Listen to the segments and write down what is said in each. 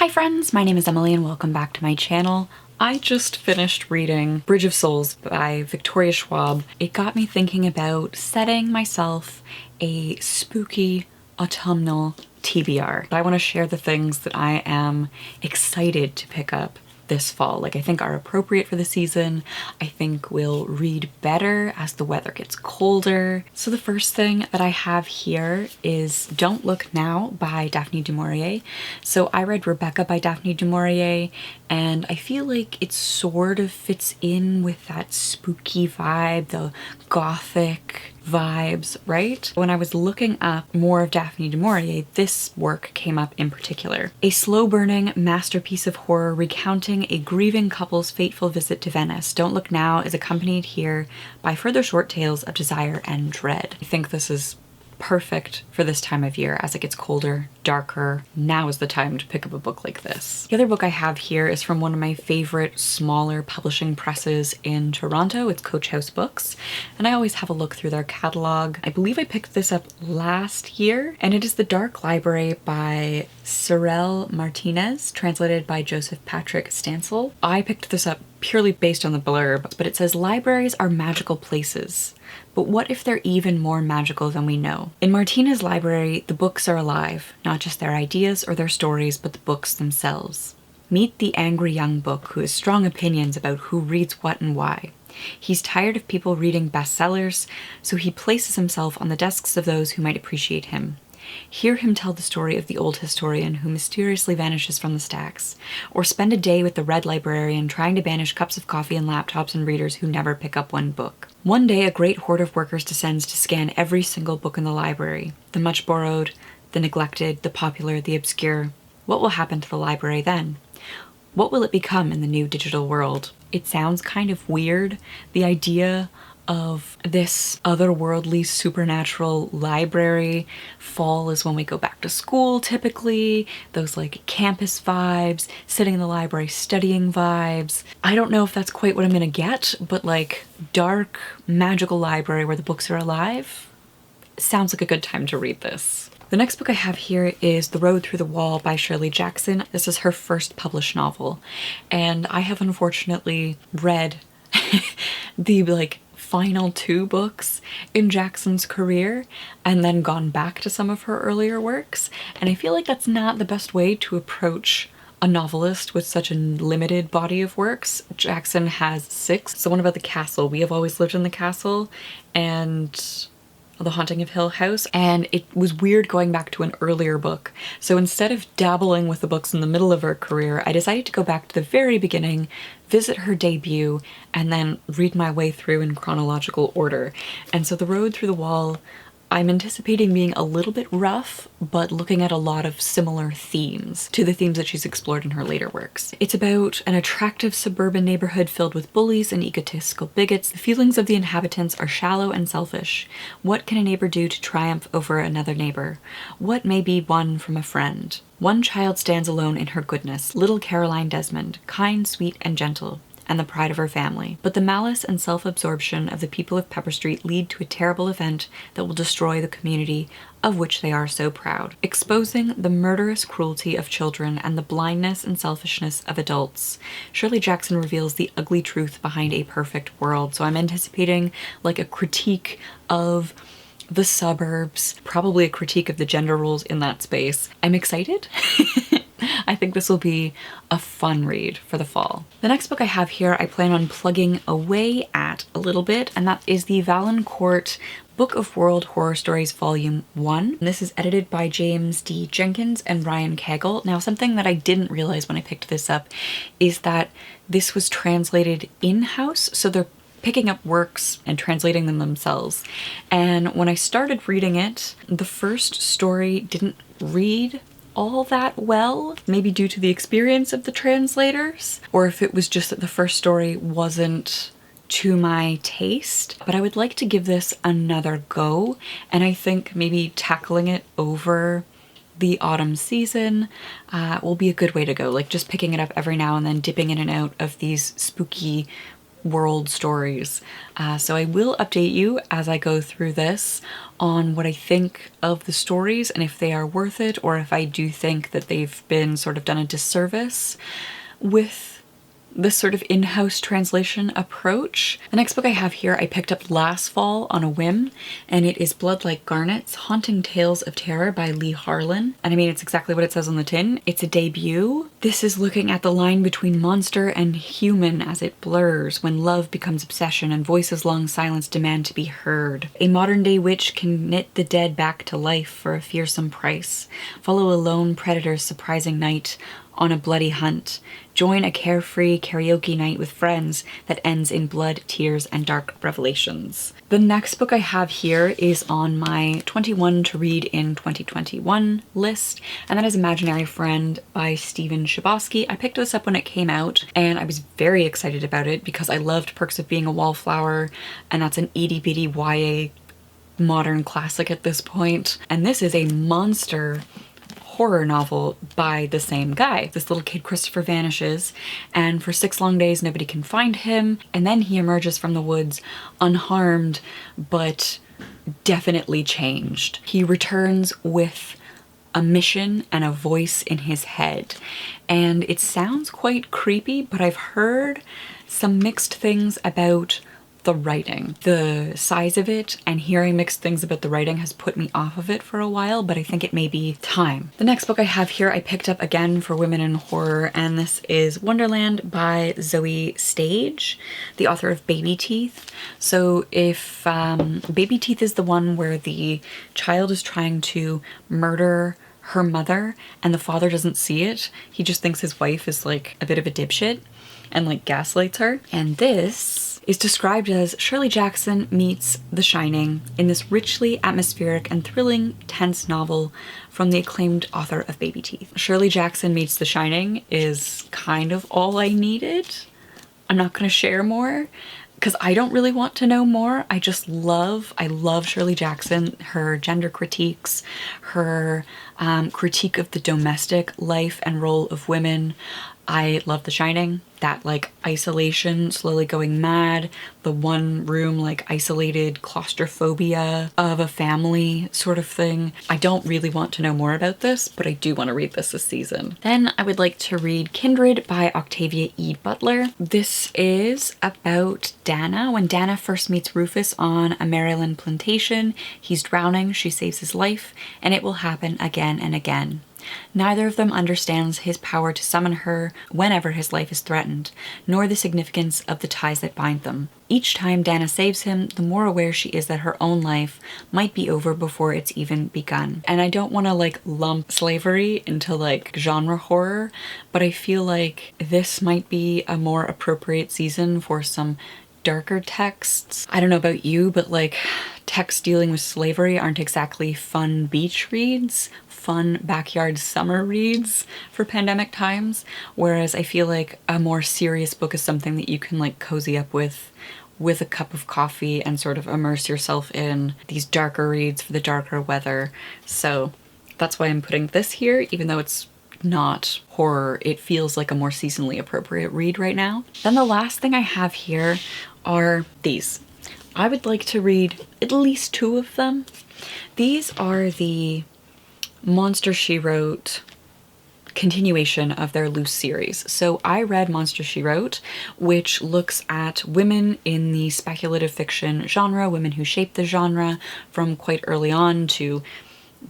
Hi friends, my name is Emily and welcome back to my channel. I just finished reading Bridge of Souls by Victoria Schwab. It got me thinking about setting myself a spooky autumnal TBR. I want to share the things that I am excited to pick up this fall. Like, I think are appropriate for the season. I think will read better as the weather gets colder. So the first thing that I have here is Don't Look Now by Daphne du Maurier. So I read Rebecca by Daphne du Maurier, and I feel like it sort of fits in with that spooky vibe, the gothic vibes, right? When I was looking up more of Daphne du Maurier, this work came up in particular. A slow-burning masterpiece of horror recounting a grieving couple's fateful visit to Venice, Don't Look Now is accompanied here by further short tales of desire and dread. I think this is perfect for this time of year as it gets colder, darker. Now is the time to pick up a book like this. The other book I have here is from one of my favorite smaller publishing presses in Toronto. It's Coach House Books, and I always have a look through their catalog. I believe I picked this up last year, and it is The Dark Library by Cyrille Martinez, translated by Joseph Patrick Stancil. I picked this up purely based on the blurb, but it says, libraries are magical places. But what if they're even more magical than we know? In Martinez library, the books are alive, not just their ideas or their stories, but the books themselves. Meet the angry young book who has strong opinions about who reads what and why. He's tired of people reading bestsellers, so he places himself on the desks of those who might appreciate him. Hear him tell the story of the old historian who mysteriously vanishes from the stacks, or spend a day with the red librarian trying to banish cups of coffee and laptops and readers who never pick up one book. One day a great horde of workers descends to scan every single book in the library, the much borrowed, the neglected, the popular, the obscure. What will happen to the library then? What will it become in the new digital world? It sounds kind of weird, the idea of this otherworldly supernatural library. Fall is when we go back to school typically, those like campus vibes, sitting in the library studying vibes. I don't know if that's quite what I'm gonna get, but like dark magical library where the books are alive sounds like a good time to read this. The next book I have here is The Road Through the Wall by Shirley Jackson. This is her first published novel, and I have unfortunately read the final two books in Jackson's career and then gone back to some of her earlier works, and I feel like that's not the best way to approach a novelist with such a limited body of works. Jackson has 6. So one about the castle, We Have Always Lived in the Castle, and The Haunting of Hill House, and it was weird going back to an earlier book. So instead of dabbling with the books in the middle of her career, I decided to go back to the very beginning, visit her debut, and then read my way through in chronological order. And so The Road Through the Wall, I'm anticipating being a little bit rough, but looking at a lot of similar themes to the themes that she's explored in her later works. It's about an attractive suburban neighborhood filled with bullies and egotistical bigots. The feelings of the inhabitants are shallow and selfish. What can a neighbor do to triumph over another neighbor? What may be won from a friend? One child stands alone in her goodness, little Caroline Desmond, kind, sweet, and gentle, and the pride of her family. But the malice and self-absorption of the people of Pepper Street lead to a terrible event that will destroy the community of which they are so proud. Exposing the murderous cruelty of children and the blindness and selfishness of adults, Shirley Jackson reveals the ugly truth behind a perfect world. So I'm anticipating like a critique of the suburbs, probably a critique of the gender roles in that space. I'm excited. I think this will be a fun read for the fall. The next book I have here I plan on plugging away at a little bit, and that is the Valancourt Book of World Horror Stories Volume 1. This is edited by James D. Jenkins and Ryan Cagle. Now, something that I didn't realize when I picked this up is that this was translated in-house, so they're picking up works and translating them themselves. And when I started reading it, the first story didn't read all that well, maybe due to the experience of the translators, or if it was just that the first story wasn't to my taste. But I would like to give this another go, and I think maybe tackling it over the autumn season will be a good way to go, like just picking it up every now and then, dipping in and out of these spooky world stories. So I will update you as I go through this on what I think of the stories and if they are worth it, or if I do think that they've been sort of done a disservice with this sort of in-house translation approach. The next book I have here I picked up last fall on a whim, and it is Like Garnets, Haunting Tales of Terror by Leigh Harlen. And I mean, it's exactly what it says on the tin. It's a debut. This is looking at the line between monster and human as it blurs when love becomes obsession and voices long silence demand to be heard. A modern-day witch can knit the dead back to life for a fearsome price. Follow a lone predator's surprising night on a bloody hunt. Join a carefree karaoke night with friends that ends in blood, tears, and dark revelations. The next book I have here is on my 21 to read in 2021 list, and that is Imaginary Friend by Chbosky. I picked this up when it came out, and I was very excited about it because I loved Perks of Being a Wallflower, and that's an itty bitty YA modern classic at this point. And this is a monster horror novel by the same guy. This little kid Christopher vanishes, and for 6 long days nobody can find him, and then he emerges from the woods unharmed but definitely changed. He returns with a mission and a voice in his head, and it sounds quite creepy, but I've heard some mixed things about the writing. The size of it and hearing mixed things about the writing has put me off of it for a while, but I think it may be time. The next book I have here I picked up again for women in horror, and this is Wonderland by Zoe Stage, the author of Baby Teeth. So if Baby Teeth is the one where the child is trying to murder her mother and the father doesn't see it, he just thinks his wife is like a bit of a dipshit and like gaslights her. And this is described as Shirley Jackson meets The Shining in this richly atmospheric and thrilling, tense novel from the acclaimed author of Baby Teeth. Shirley Jackson meets The Shining is kind of all I needed. I'm not going to share more because I don't really want to know more. I love Shirley Jackson, her gender critiques, her critique of the domestic life and role of women. I love The Shining. That like isolation, slowly going mad, the one room like isolated claustrophobia of a family sort of thing. I don't really want to know more about this, but I do want to read this season. Then I would like to read Kindred by Octavia E. Butler. This is about Dana. When Dana first meets Rufus on a Maryland plantation, he's drowning, she saves his life, and it will happen again and again. Neither of them understands his power to summon her whenever his life is threatened, nor the significance of the ties that bind them. Each time Dana saves him, the more aware she is that her own life might be over before it's even begun. And I don't want to like lump slavery into like genre horror, but I feel like this might be a more appropriate season for some darker texts. I don't know about you, but like texts dealing with slavery aren't exactly fun beach reads, fun backyard summer reads for pandemic times, whereas I feel like a more serious book is something that you can like cozy up with a cup of coffee and sort of immerse yourself in these darker reads for the darker weather. So that's why I'm putting this here, even though it's not horror, it feels like a more seasonally appropriate read right now. Then the last thing I have here are these. I would like to read at least 2 of them. These are the Monster She Wrote continuation of their Loose series. So I read Monster She Wrote, which looks at women in the speculative fiction genre, women who shaped the genre from quite early on to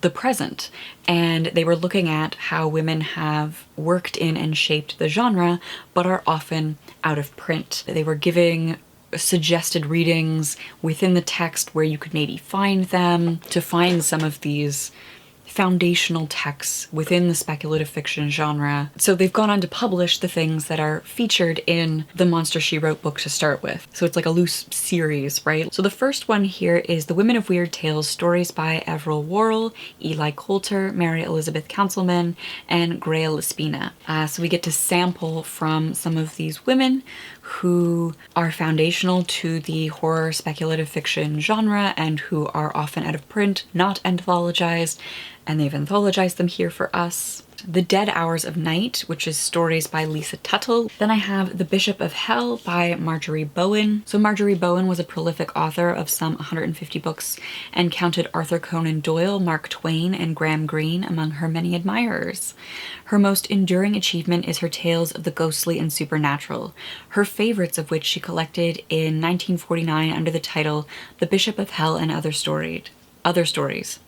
the present. And they were looking at how women have worked in and shaped the genre, but are often out of print. They were giving suggested readings within the text where you could maybe find them, to find some of these foundational texts within the speculative fiction genre. So they've gone on to publish the things that are featured in the Monster She Wrote book to start with. So it's like a loose series, right? So the first one here is The Women of Weird Tales, stories by Avril Worrell, Eli Coulter, Mary Elizabeth Councilman, and Grail Espina. So we get to sample from some of these women who are foundational to the horror speculative fiction genre and who are often out of print, not anthologized, and they've anthologized them here for us. The Dead Hours of Night, which is stories by Lisa Tuttle. Then I have The Bishop of Hell by Marjorie Bowen. So Marjorie Bowen was a prolific author of some 150 books and counted Arthur Conan Doyle, Mark Twain, and Graham Greene among her many admirers. Her most enduring achievement is her tales of the ghostly and supernatural, her favorites of which she collected in 1949 under the title The Bishop of Hell and Other Stories.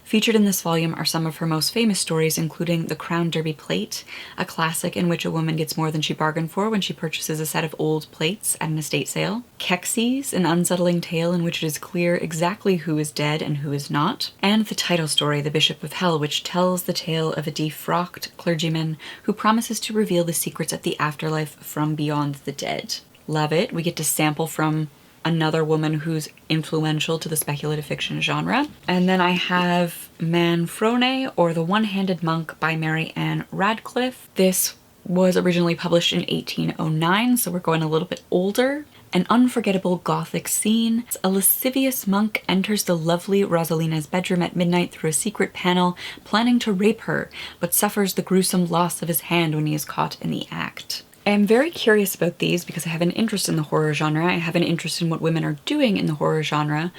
Featured in this volume are some of her most famous stories, including The Crown Derby Plate, a classic in which a woman gets more than she bargained for when she purchases a set of old plates at an estate sale; Kexes, an unsettling tale in which it is clear exactly who is dead and who is not; and the title story, The Bishop of Hell, which tells the tale of a defrocked clergyman who promises to reveal the secrets of the afterlife from beyond the dead. Love it. We get to sample from another woman who's influential to the speculative fiction genre. And then I have Manfroni, or The One-Handed Monk by Mary Ann Radcliffe. This was originally published in 1809, so we're going a little bit older. An unforgettable Gothic scene. A lascivious monk enters the lovely Rosalina's bedroom at midnight through a secret panel, planning to rape her, but suffers the gruesome loss of his hand when he is caught in the act. I'm very curious about these because I have an interest in the horror genre. I have an interest in what women are doing in the horror genre,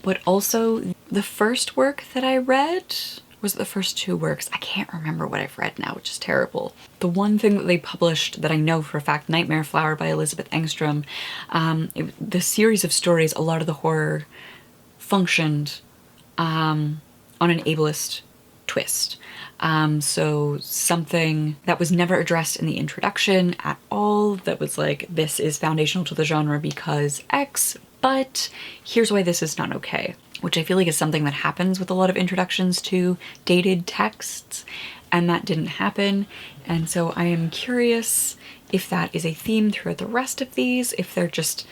but also the first work that I read, was it the first two works? I can't remember what I've read now, which is terrible. The one thing that they published that I know for a fact, Nightmare Flower by Elizabeth Engstrom, the series of stories, a lot of the horror functioned on an ableist twist. So something that was never addressed in the introduction at all, that was like, this is foundational to the genre because X, but here's why this is not okay, which I feel like is something that happens with a lot of introductions to dated texts, and that didn't happen. And so I am curious if that is a theme throughout the rest of these, if they're just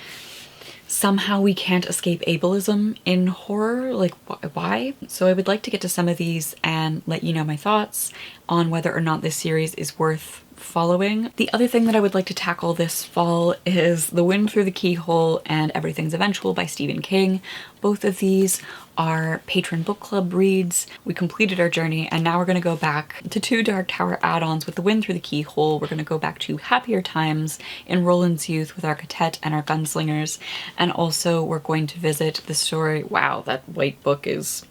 somehow we can't escape ableism in horror, like why? So I would like to get to some of these and let you know my thoughts on whether or not this series is worth following. The other thing that I would like to tackle this fall is The Wind Through the Keyhole and Everything's Eventual by Stephen King. Both of these are patron book club reads. We completed our journey and now we're going to go back to 2 Dark Tower add-ons. With The Wind Through the Keyhole, we're going to go back to happier times in Roland's youth with our Cait and our gunslingers, and also we're going to visit the story. Wow, that white book is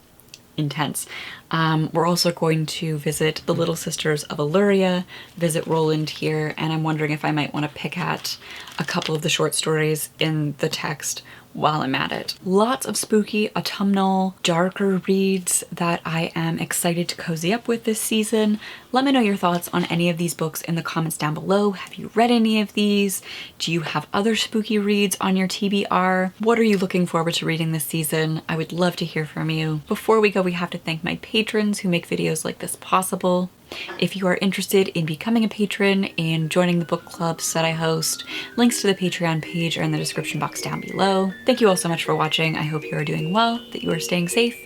intense. We're also going to visit The Little Sisters of Illyria, visit Roland here, and I'm wondering if I might want to pick at a couple of the short stories in the text while I'm at it. Lots of spooky, autumnal, darker reads that I am excited to cozy up with this season. Let me know your thoughts on any of these books in the comments down below. Have you read any of these? Do you have other spooky reads on your TBR? What are you looking forward to reading this season? I would love to hear from you. Before we go, we have to thank my patrons who make videos like this possible. If you are interested in becoming a patron and joining the book clubs that I host, links to the Patreon page are in the description box down below. Thank you all so much for watching. I hope you are doing well, that you are staying safe,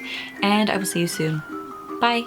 and I will see you soon. Bye!